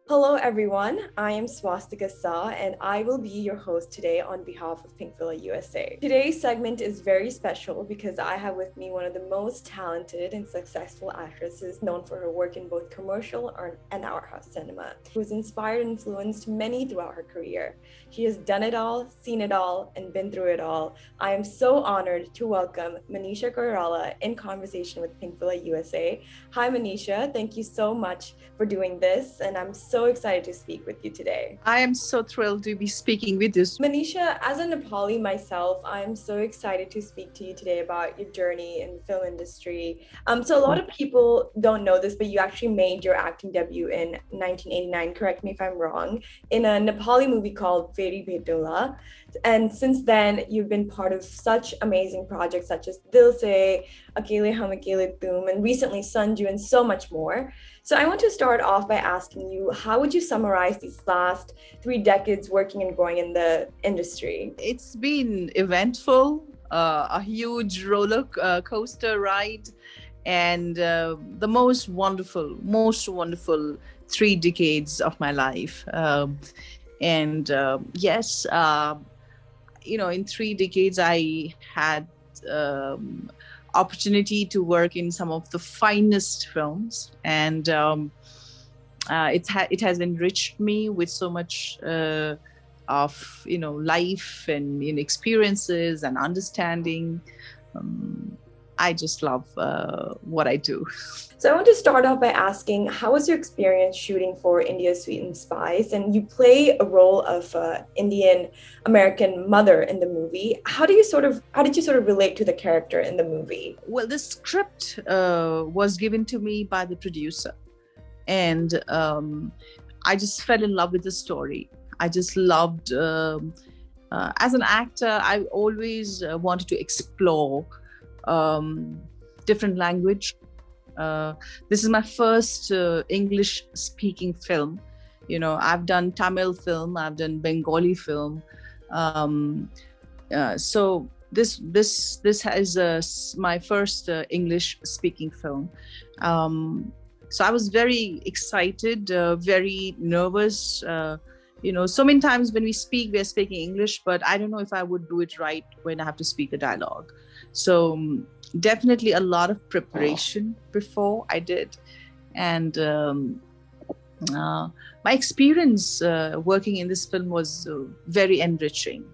Hello, everyone. I am Swastika Sa, and I will be your host today on behalf of Pinkvilla USA. Today's segment is very special because I have with me one of the most talented and successful actresses known for her work in both commercial and art house cinema, who has inspired and influenced many throughout her career. She has done it all, seen it all, and been through it all. I am so honored to welcome Manisha Koirala in conversation with Pinkvilla USA. Hi, Manisha. Thank you so much for doing this, and I'm so excited to speak with you today. I am so thrilled to be speaking with you. Manisha, as a Nepali myself, I'm so excited to speak to you today about your journey in the film industry. So a lot of people don't know this, but you actually made your acting debut in 1989, correct me if I'm wrong, in a Nepali movie called Feri Bhetula. And since then, you've been part of such amazing projects such as Dil Se, Akele Hum Akele Tum, and recently Sanju, and so much more. So I want to start off by asking you, how would you summarize these last 3 decades working and growing in the industry? It's been eventful, a huge roller coaster ride, and the most wonderful 3 decades of my life. And yes, in 3 decades, I had opportunity to work in some of the finest films, and it has enriched me with so much of life and experiences and understanding. I just love what I do. So I want to start off by asking, how was your experience shooting for India's Sweet and Spies? And you play a role of Indian American mother in the movie. How did you sort of relate to the character in the movie? Well, the script was given to me by the producer, and I just fell in love with the story. I just loved, as an actor, I always wanted to explore different language. This is my first English speaking film. I've done Tamil film, I've done Bengali film. So this is my first English speaking film. So I was very excited, very nervous. So many times when we speak, we're speaking English, but I don't know if I would do it right when I have to speak a dialogue. So definitely a lot of preparation before I did. And my experience working in this film was very enriching,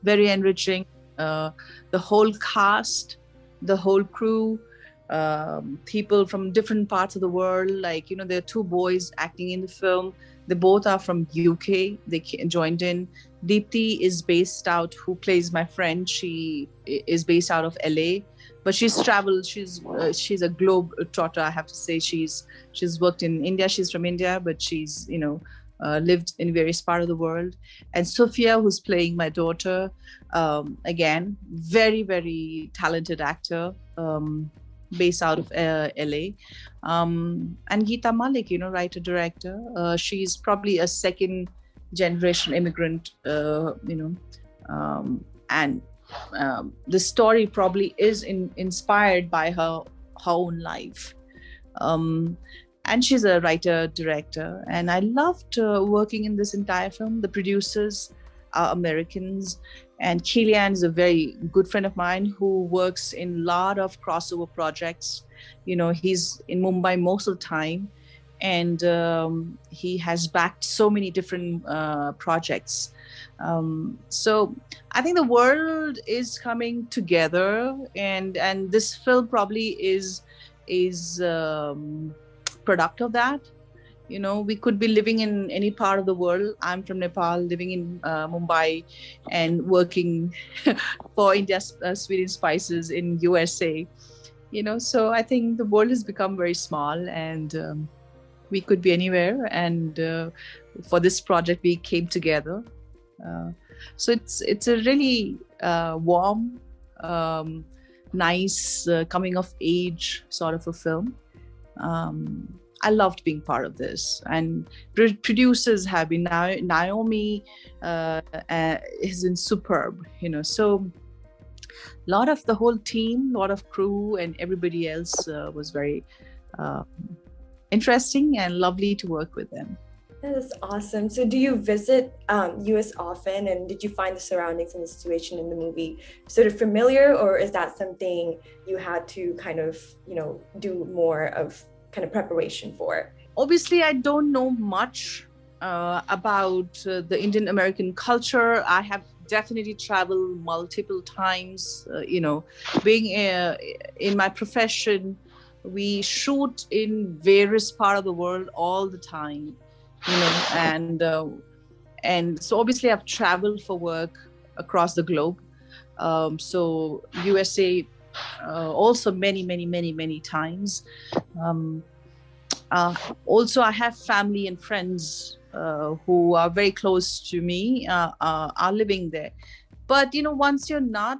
very enriching. The whole cast, the whole crew, people from different parts of the world. Like, there are 2 boys acting in the film. They both are from UK. They joined in. Deepthi is based out, who plays my friend. She is based out of LA, but she's traveled. She's a globe trotter. I have to say, she's worked in India. She's from India, but she's lived in various parts of the world. And Sophia, who's playing my daughter, again, very, very talented actor. Based out of LA, and Geeta Malik, writer director. She's probably a second generation immigrant, and the story probably is inspired by her own life. And she's a writer director, and I loved working in this entire film. The producers are Americans. And Kilian is a very good friend of mine who works in a lot of crossover projects. He's in Mumbai most of the time, and he has backed so many different projects. So I think the world is coming together, and this film probably is product of that. We could be living in any part of the world. I'm from Nepal, living in Mumbai and working for India's Sweet and Spices in USA. So I think the world has become very small, and we could be anywhere. And for this project, we came together. So it's a really warm, nice, coming of age sort of a film. I loved being part of this, and producers have been Naomi has been superb, so a lot of the whole team, a lot of crew and everybody else was very interesting and lovely to work with them. That's awesome. So, do you visit US often, and did you find the surroundings and the situation in the movie sort of familiar, or is that something you had to kind of, do more of kind of preparation for? Obviously, I don't know much about the Indian American culture. I have definitely traveled multiple times. Being in my profession, we shoot in various part of the world all the time. And so obviously I've traveled for work across the globe. So USA also many times. Um, uh, Also, I have family and friends who are very close to me, are living there. But once you're not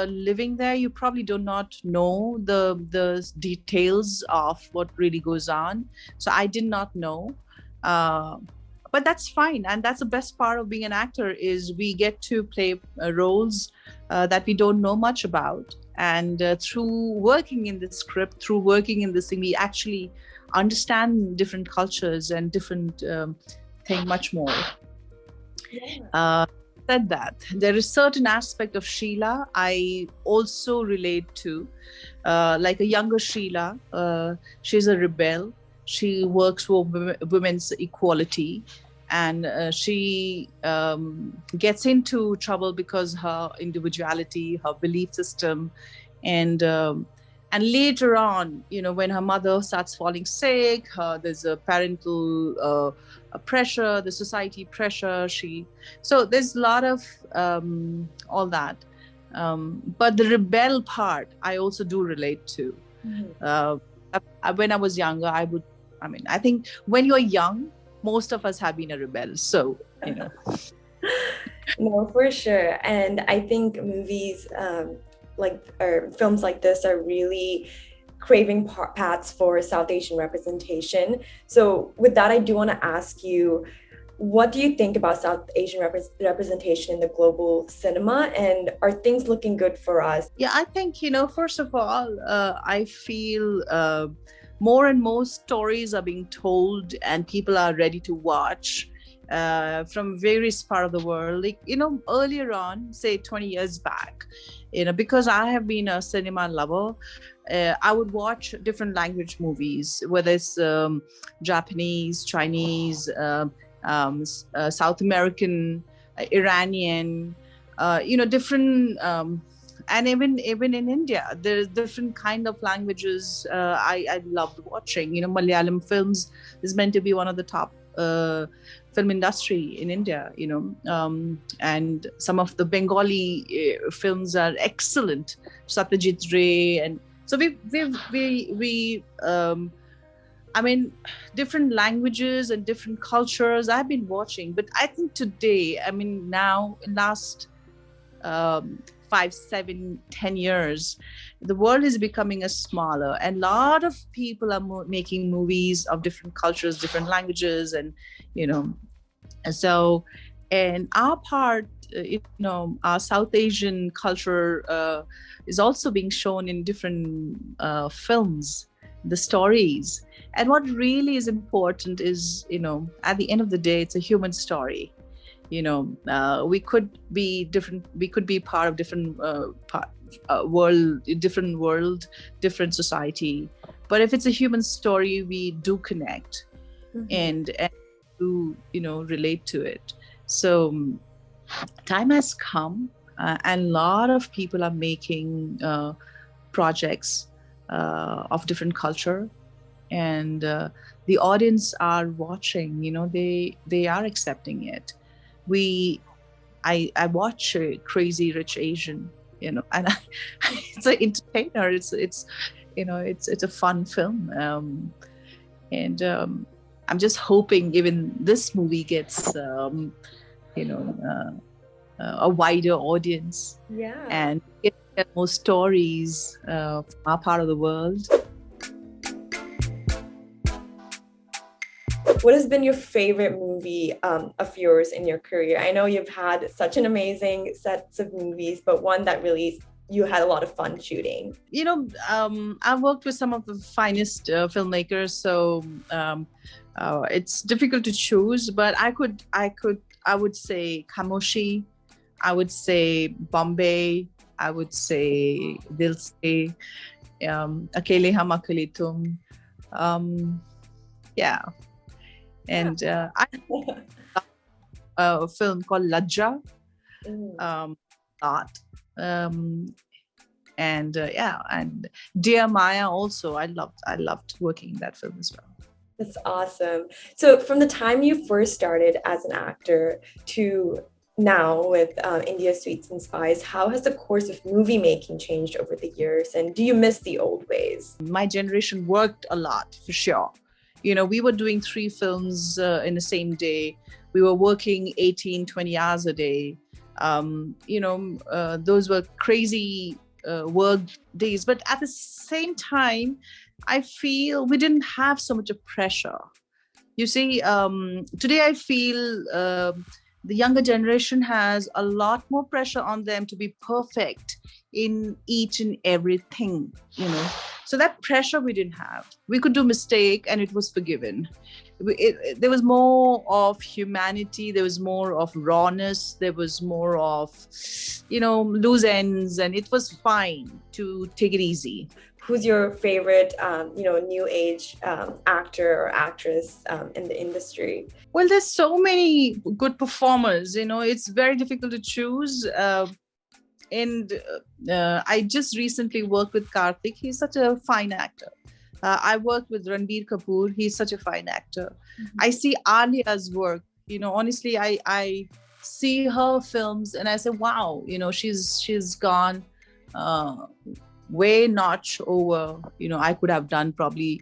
living there, you probably do not know the details of what really goes on. So I did not know. Uh, but that's fine, and that's the best part of being an actor, is we get to play roles that we don't know much about. And through working in the script, through working in this thing, we actually understand different cultures and different thing much more. Yeah. Said that, there is certain aspect of Sheila I also relate to, like a younger Sheila. She's a rebel. She works for women's equality, and she gets into trouble because her individuality, her belief system, and later on, when her mother starts falling sick, there's a parental pressure, the society pressure. So there's a lot of all that. But the rebel part, I also do relate to. When I was younger, I think when you're young, most of us have been a rebel. So, No, for sure. And I think movies or films like this are really craving paths for South Asian representation. So, with that, I do want to ask you, what do you think about South Asian representation in the global cinema? And are things looking good for us? Yeah, I think, first of all, I feel more and more stories are being told and people are ready to watch from various part of the world. Like, earlier on, say 20 years back, because I have been a cinema lover, I would watch different language movies, whether it's Japanese, Chinese, South American, Iranian, different, and even in India, there's different kind of languages I loved watching. Malayalam films is meant to be one of the top film industry in India, and some of the Bengali films are excellent. Satyajit Ray, and so we different languages and different cultures I've been watching. But I think today, now in last 5, 7, 10 years, the world is becoming a smaller, and a lot of people are making movies of different cultures, different languages, and so, and our part, our South Asian culture is also being shown in different films, the stories. And what really is important is, at the end of the day, it's a human story. We could be different. We could be part of different world, different society. But if it's a human story, we do connect, and do relate to it. So time has come, and a lot of people are making projects of different culture, and the audience are watching. They are accepting it. I watch Crazy Rich Asian, and it's an entertainer. It's a fun film, and I'm just hoping even this movie gets a wider audience, Yeah. and get more stories from our part of the world. What has been your favorite movie of yours in your career? I know you've had such an amazing sets of movies, but one that really you had a lot of fun shooting. I've worked with some of the finest filmmakers. So It's difficult to choose, but I would say Khamoshi, I would say Bombay, I would say Dil Se, Akele Hum Akele Tum. Yeah. And I a film called Lajja, art. And and Dear Maya also. I loved working in that film as well. That's awesome. So from the time you first started as an actor to now with India Sweets and Spies, how has the course of movie making changed over the years? And do you miss the old ways? My generation worked a lot, for sure. We were doing 3 films in the same day. We were working 18, 20 hours a day. Those were crazy work days. But at the same time, I feel we didn't have so much of pressure. You see, today I feel the younger generation has a lot more pressure on them to be perfect in each and everything. So that pressure we didn't have. We could do mistake and it was forgiven. There was more of humanity. There was more of rawness. There was more of, loose ends, and it was fine to take it easy. Who's your favorite, new age actor or actress in the industry? Well, there's so many good performers. It's very difficult to choose. And I just recently worked with Karthik. He's such a fine actor. I worked with Ranbir Kapoor. He's such a fine actor. Mm-hmm. I see Alia's work. Honestly, I see her films and I say, wow, she's gone way notch over, I could have done probably.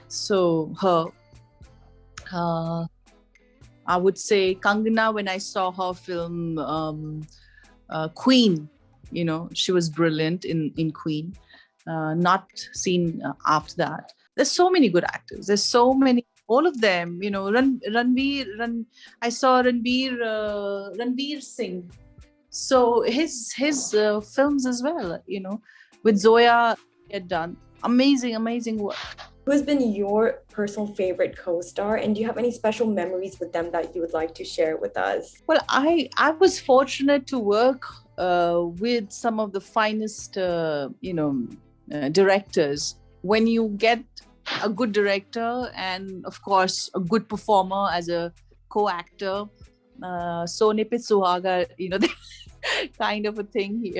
So her, I would say Kangana, when I saw her film Queen, she was brilliant in Queen. Not seen after that. There's so many good actors. There's so many, all of them, Ranveer. I saw Ranveer Singh. So his films as well, with Zoya, he had done amazing work. Who has been your personal favorite co-star, and do you have any special memories with them that you would like to share with us? Well, I was fortunate to work with some of the finest, directors. When you get a good director and, of course, a good performer as a co-actor, so Nipit Suhaga, kind of a thing.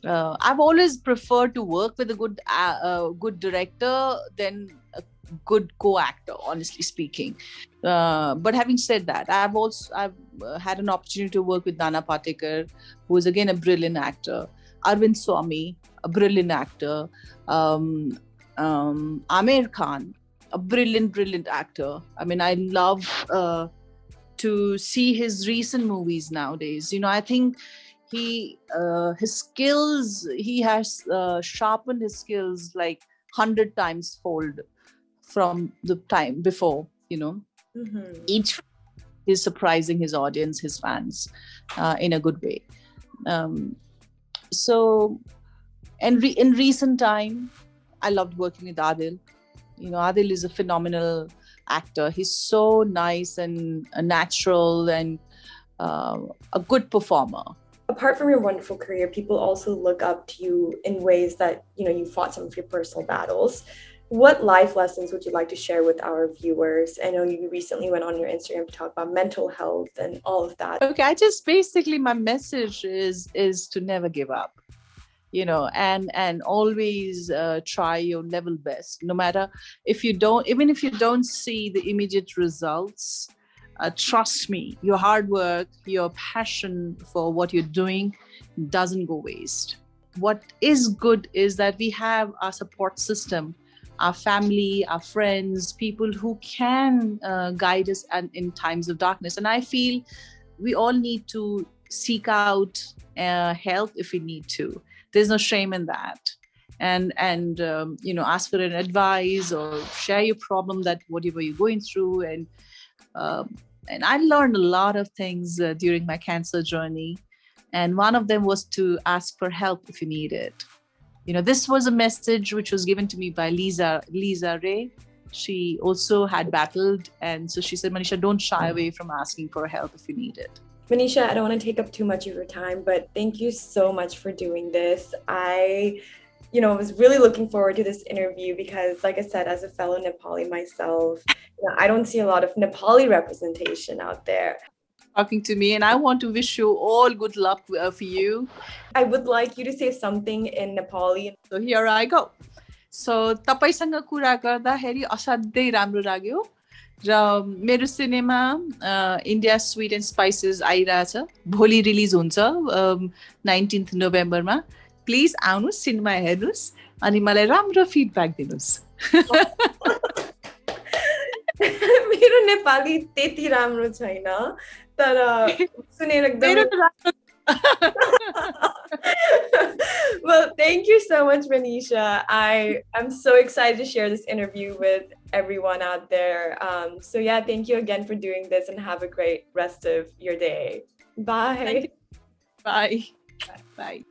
I've always preferred to work with a good director than a good co-actor, honestly speaking. But having said that, I've had an opportunity to work with Nana Patekar, who is again a brilliant actor. Arvind Swamy, a brilliant actor. Aamir Khan, a brilliant actor. I mean, I love to see his recent movies nowadays. I think his skills, he has sharpened his skills like 100 times fold from the time before. Mm-hmm. Each is surprising his audience, his fans, in a good way. In recent time, I loved working with Adil. Adil is a phenomenal actor. He's so nice and natural and a good performer. Apart from your wonderful career, people also look up to you in ways that, you fought some of your personal battles. What life lessons would you like to share with our viewers? I know you recently went on your Instagram to talk about mental health and all of that. Okay, my message is to never give up, and always try your level best. No matter even if you don't see the immediate results, trust me, your hard work, your passion for what you're doing doesn't go waste. What is good is that we have our support system, our family, our friends, people who can guide us in times of darkness. And I feel we all need to seek out help if we need to. There's no shame in that. And ask for an advice or share your problem, that whatever you're going through. And I learned a lot of things during my cancer journey. And one of them was to ask for help if you need it. This was a message which was given to me by Lisa Ray. She also had battled, and so she said, Manisha, don't shy away from asking for help if you need it. Manisha, I don't want to take up too much of your time, but thank you so much for doing this. I was really looking forward to this interview because, like I said, as a fellow Nepali myself, I don't see a lot of Nepali representation out there. Talking to me, and I want to wish you all good luck for you. I would like you to say something in Nepali. So here I go. So तपाईसँग कुरा गर्दाखेरि असाध्यै राम्रो लाग्यो र मेरो cinema India sweet end spices आइरहेछ भोलि release हुन्छ 19 नोभेम्बरमा प्लिज आउनुहोस् सिनेमा हेर्नुहोस् अनि मलाई राम्रो फिडब्याक दिनुहोस् मेरो नेपाली त्यति राम्रो छैन तर सुनेर एकदम Well, thank you so much, Manisha. I'm so excited to share this interview with everyone out there. So yeah, thank you again for doing this and have a great rest of your day. Bye. Bye. Bye.